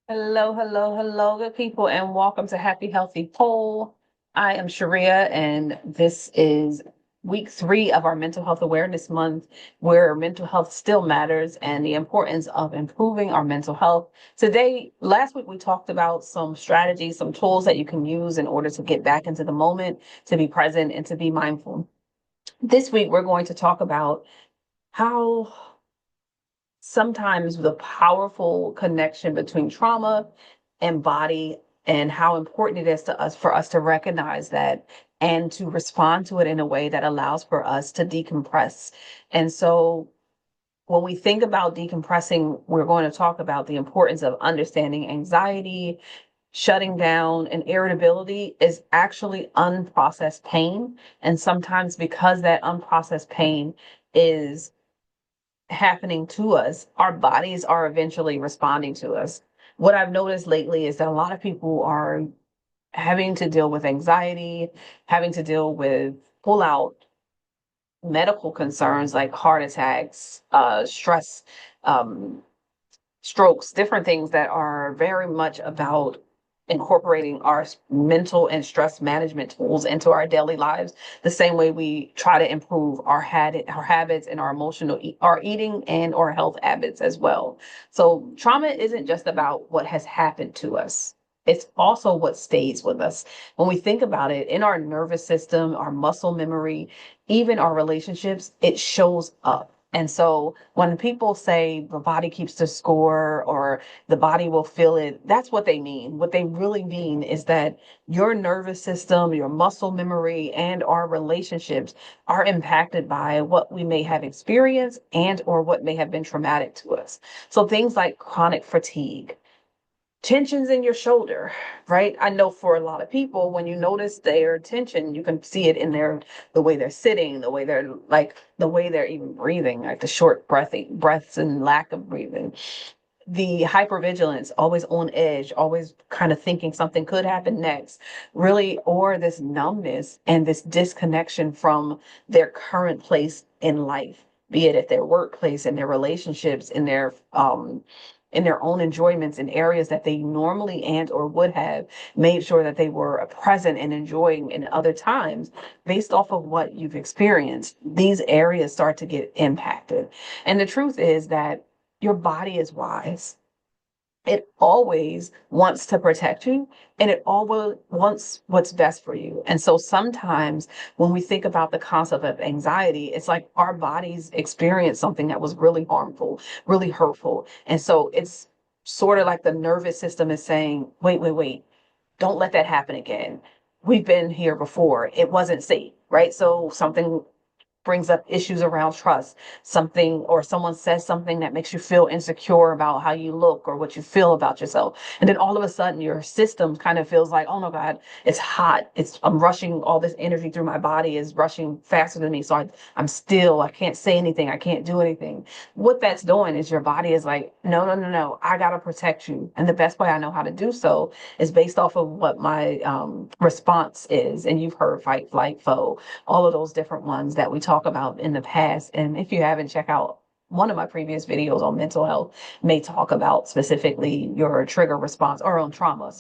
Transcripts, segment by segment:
Hello, hello, hello, good people, and welcome to Happy Healthy Whole. I am Sharea, and this is week 3 of our Mental Health Awareness Month, where mental health still matters and the importance of improving our mental health. Last week, we talked about some strategies, some tools that you can use in order to get back into the moment, to be present, and to be mindful. This week, we're going to talk about how sometimes the powerful connection between trauma and body and how important it is to us for us to recognize that and to respond to it in a way that allows for us to decompress. And so when we think about decompressing, we're going to talk about the importance of understanding anxiety, shutting down, and irritability is actually unprocessed pain. And sometimes because that unprocessed pain is happening to us, our bodies are eventually responding to us. What I've noticed lately is that a lot of people are having to deal with anxiety, having to deal with pull out medical concerns like heart attacks, stress, um, strokes, different things that are very much about incorporating our mental and stress management tools into our daily lives, the same way we try to improve our habits and our our eating and our health habits as well. So trauma isn't just about what has happened to us. It's also what stays with us. When we think about it, in our nervous system, our muscle memory, even our relationships, it shows up. And so when people say the body keeps the score or the body will feel it, that's what they mean. What they really mean is that your nervous system, your muscle memory, and our relationships are impacted by what we may have experienced and or what may have been traumatic to us. So things like chronic fatigue, tensions in your shoulder, right? I know for a lot of people, when you notice their tension, you can see it in the way they're sitting, the way they're even breathing, like the short breaths and lack of breathing. The hypervigilance, always on edge, always kind of thinking something could happen next, really, or this numbness and this disconnection from their current place in life, be it at their workplace, in their relationships, in their own enjoyments in areas that they normally and or would have made sure that they were present and enjoying in other times based off of what you've experienced. These areas start to get impacted. And the truth is that your body is wise. It always wants to protect you and it always wants what's best for you. And so sometimes when we think about the concept of anxiety, it's like our bodies experience something that was really harmful, really hurtful. And so it's sort of like the nervous system is saying, wait, wait, wait, don't let that happen again. We've been here before. It wasn't safe, right? So something brings up issues around trust, something or someone says something that makes you feel insecure about how you look or what you feel about yourself. And then all of a sudden your system kind of feels like, oh no God, it's hot. I'm rushing all this energy through my body is rushing faster than me. So I'm still, I can't say anything. I can't do anything. What that's doing is your body is like, no, no, no, no, I got to protect you. And the best way I know how to do so is based off of what my response is. And you've heard fight, flight, foe, all of those different ones that we talk about in the past. And if you haven't, check out one of my previous videos on mental health may talk about specifically your trigger response or on trauma,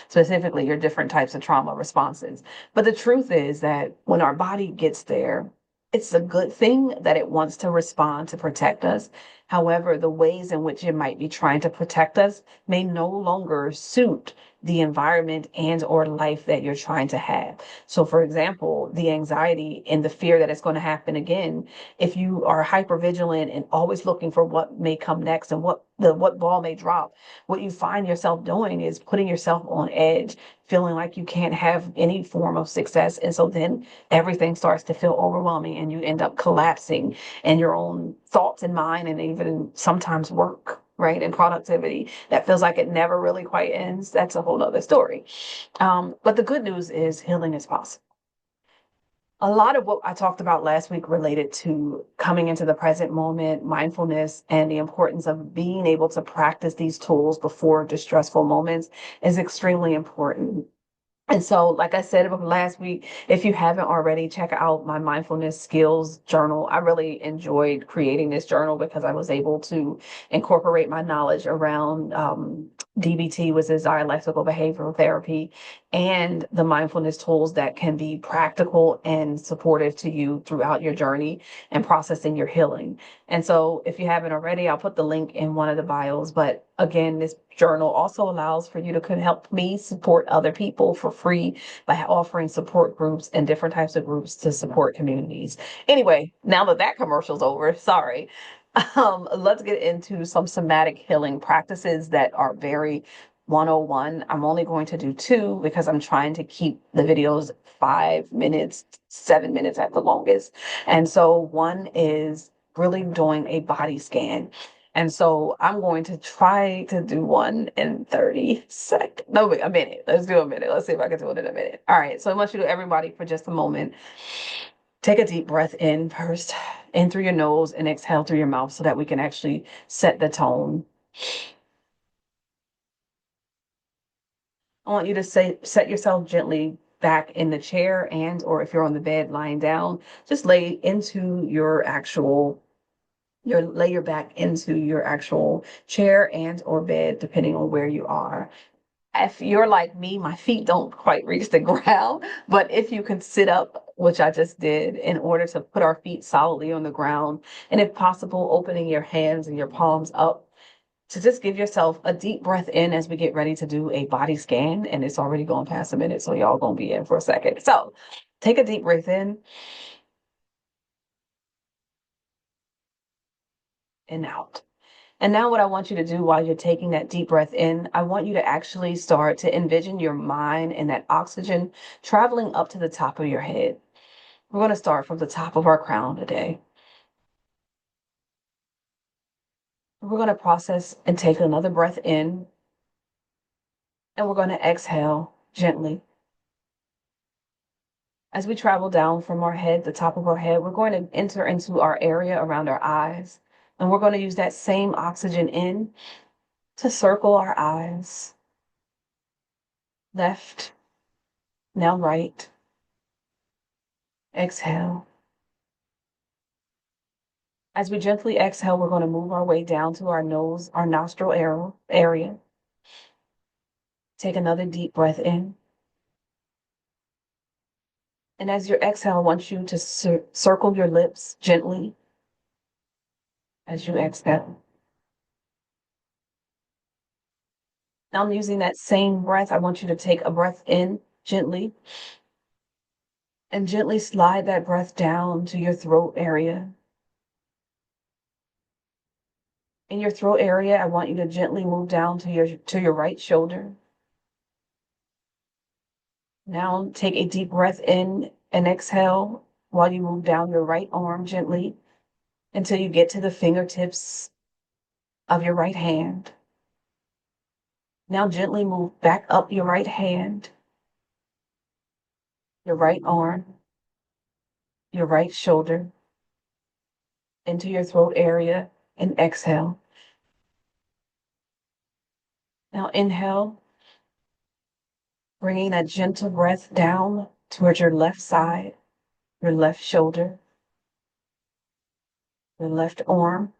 specifically your different types of trauma responses. But the truth is that when our body gets there, it's a good thing that it wants to respond to protect us. However, the ways in which it might be trying to protect us may no longer suit the environment and or life that you're trying to have. So for example, the anxiety and the fear that it's going to happen again, if you are hyper vigilant and always looking for what may come next and what ball may drop, what you find yourself doing is putting yourself on edge, feeling like you can't have any form of success. And so then everything starts to feel overwhelming and you end up collapsing in your own thoughts and mind and even sometimes work, right? And productivity that feels like it never really quite ends. That's a whole other story. But the good news is healing is possible. A lot of what I talked about last week related to coming into the present moment, mindfulness, and the importance of being able to practice these tools before distressful moments is extremely important. And so, like I said last week, if you haven't already, check out my mindfulness skills journal. I really enjoyed creating this journal because I was able to incorporate my knowledge around DBT, which is dialectical behavioral therapy, and the mindfulness tools that can be practical and supportive to you throughout your journey and processing your healing. And so, if you haven't already, I'll put the link in one of the bios. But again, this journal also allows for you to help me support other people for free by offering support groups and different types of groups to support communities. Anyway, now that commercial's over, sorry. Let's get into some somatic healing practices that are very 101. I'm only going to do two because I'm trying to keep the videos 5 minutes, 7 minutes at the longest. And so one is really doing a body scan. And so I'm going to try to do one in 30 seconds. No, a minute. Let's do a minute. Let's see if I can do it in a minute. All right. So I want you to, everybody, for just a moment, take a deep breath in first, in through your nose and exhale through your mouth so that we can actually set the tone. I want you to set yourself gently back in the chair, and or if you're on the bed lying down, just lay your back into your actual chair and or bed, depending on where you are. If you're like me, my feet don't quite reach the ground, but if you can sit up, which I just did, in order to put our feet solidly on the ground, and if possible, opening your hands and your palms up to just give yourself a deep breath in as we get ready to do a body scan. And it's already going past a minute, so y'all gonna be in for a second. So take a deep breath in and out. And now, what I want you to do while you're taking that deep breath in, I want you to actually start to envision your mind and that oxygen traveling up to the top of your head. We're going to start from the top of our crown today. We're going to process and take another breath in, and we're going to exhale gently. As we travel down from our head, the top of our head, we're going to enter into our area around our eyes, and we're going to use that same oxygen in to circle our eyes. Left, now right. Exhale. As we gently exhale, we're going to move our way down to our nose, our nostril area. Take another deep breath in. And as you exhale, I want you to circle your lips gently as you exhale. Now I'm using that same breath. I want you to take a breath in gently and gently slide that breath down to your throat area. In your throat area, I want you to gently move down to your right shoulder. Now take a deep breath in and exhale while you move down your right arm gently until you get to the fingertips of your right hand. Now gently move back up your right hand, your right arm, your right shoulder, into your throat area and exhale. Now inhale, bringing that gentle breath down towards your left side, your left shoulder, your left arm.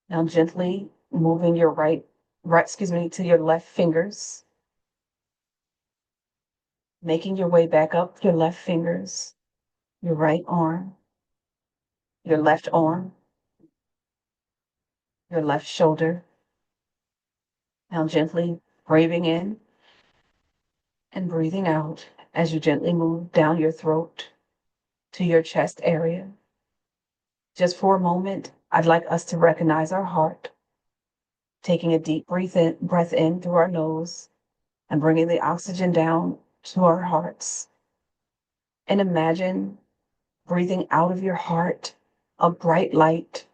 Now gently moving your to your left fingers, making your way back up your left fingers, your right arm, your left arm, your left shoulder. Now gently breathing in and breathing out as you gently move down your throat to your chest area. Just for a moment, I'd like us to recognize our heart, taking a deep breath in through our nose and bringing the oxygen down to our hearts. And imagine breathing out of your heart a bright light,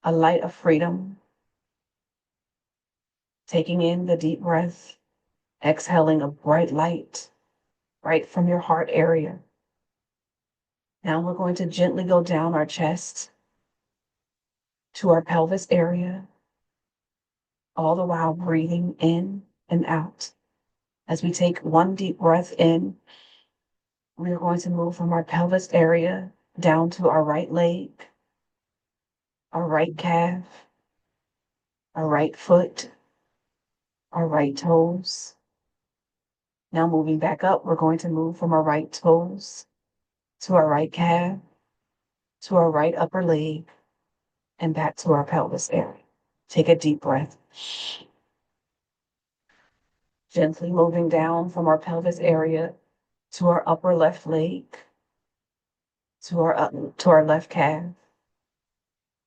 a light of freedom. Taking in the deep breath, exhaling a bright light right from your heart area. Now we're going to gently go down our chest to our pelvis area, all the while breathing in and out. As we take one deep breath in, we are going to move from our pelvis area down to our right leg, our right calf, our right foot, our right toes. Now moving back up, we're going to move from our right toes to our right calf, to our right upper leg, and back to our pelvis area. Take a deep breath. Gently moving down from our pelvis area to our upper left leg, to our left calf,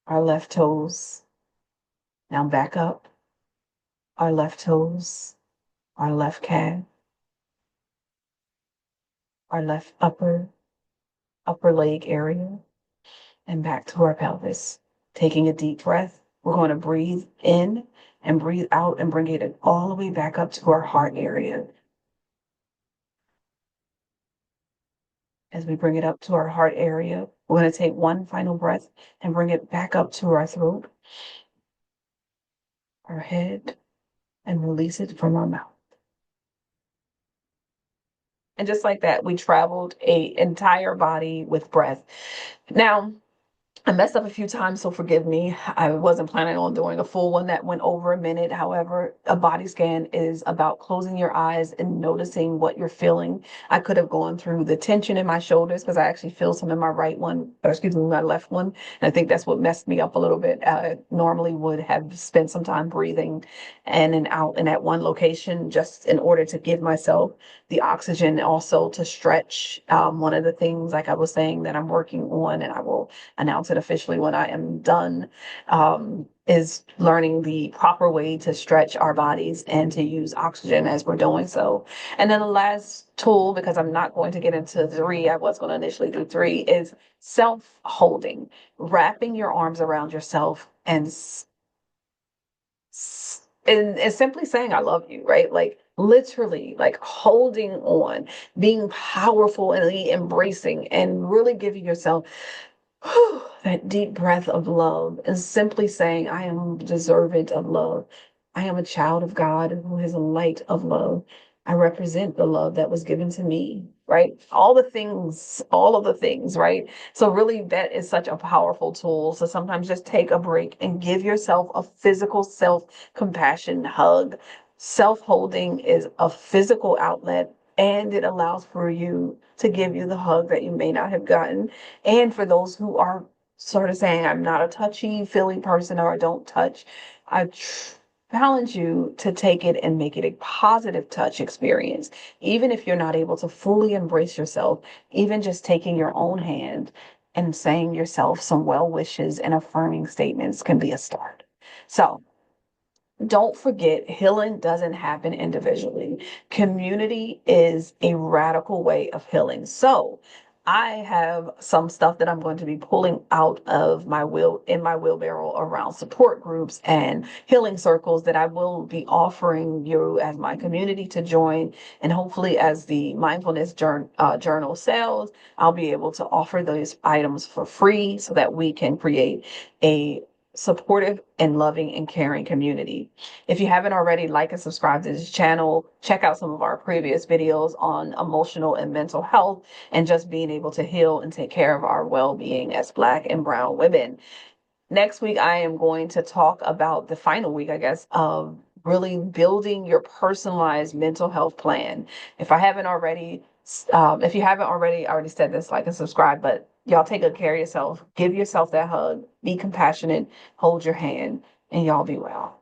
our left toes. Now back up, our left toes, our left calf, our left upper leg area, and back to our pelvis. Taking a deep breath, we're going to breathe in and breathe out and bring it all the way back up to our heart area. As we bring it up to our heart area, we're going to take one final breath and bring it back up to our throat, our head, and release it from our mouth. And just like that, we traveled a entire body with breath. Now, I messed up a few times, so forgive me. I wasn't planning on doing a full one that went over a minute. However, a body scan is about closing your eyes and noticing what you're feeling. I could have gone through the tension in my shoulders because I actually feel some in my right one, or excuse me, my left one. And I think that's what messed me up a little bit. I normally would have spent some time breathing in and out in that one location just in order to give myself the oxygen, also to stretch. One of the things, like I was saying, that I'm working on, and I will announce it officially when I am done, is learning the proper way to stretch our bodies and to use oxygen as we're doing so. And then the last tool, because I'm not going to get into three, I was going to initially do three, is self holding, wrapping your arms around yourself and simply saying, I love you, right? Like literally, like holding on, being powerful and embracing and really giving yourself that deep breath of love and simply saying, I am deserving of love. I am a child of God who is a light of love. I represent the love that was given to me, right? All of the things, right? So, really, that is such a powerful tool. So, sometimes just take a break and give yourself a physical self compassion hug. Self holding is a physical outlet, and it allows for you to give you the hug that you may not have gotten. And for those who are sort of saying, I'm not a touchy feely person or I don't touch, I challenge you to take it and make it a positive touch experience. Even if you're not able to fully embrace yourself, even just taking your own hand and saying yourself some well wishes and affirming statements can be a start. So, don't forget, healing doesn't happen individually. Community is a radical way of healing. So, I have some stuff that I'm going to be pulling out of my wheelbarrow around support groups and healing circles that I will be offering you as my community to join. And hopefully, as the mindfulness journal sells, I'll be able to offer those items for free so that we can create a supportive and loving and caring community. If you haven't already, like and subscribe to this channel. Check out some of our previous videos on emotional and mental health and just being able to heal and take care of our well-being as Black and Brown women. Next week, I am going to talk about the final week, I guess, of really building your personalized mental health plan. If you haven't already, I already said this, like and subscribe, but y'all take good care of yourself. Give yourself that hug. Be compassionate. Hold your hand, and y'all be well.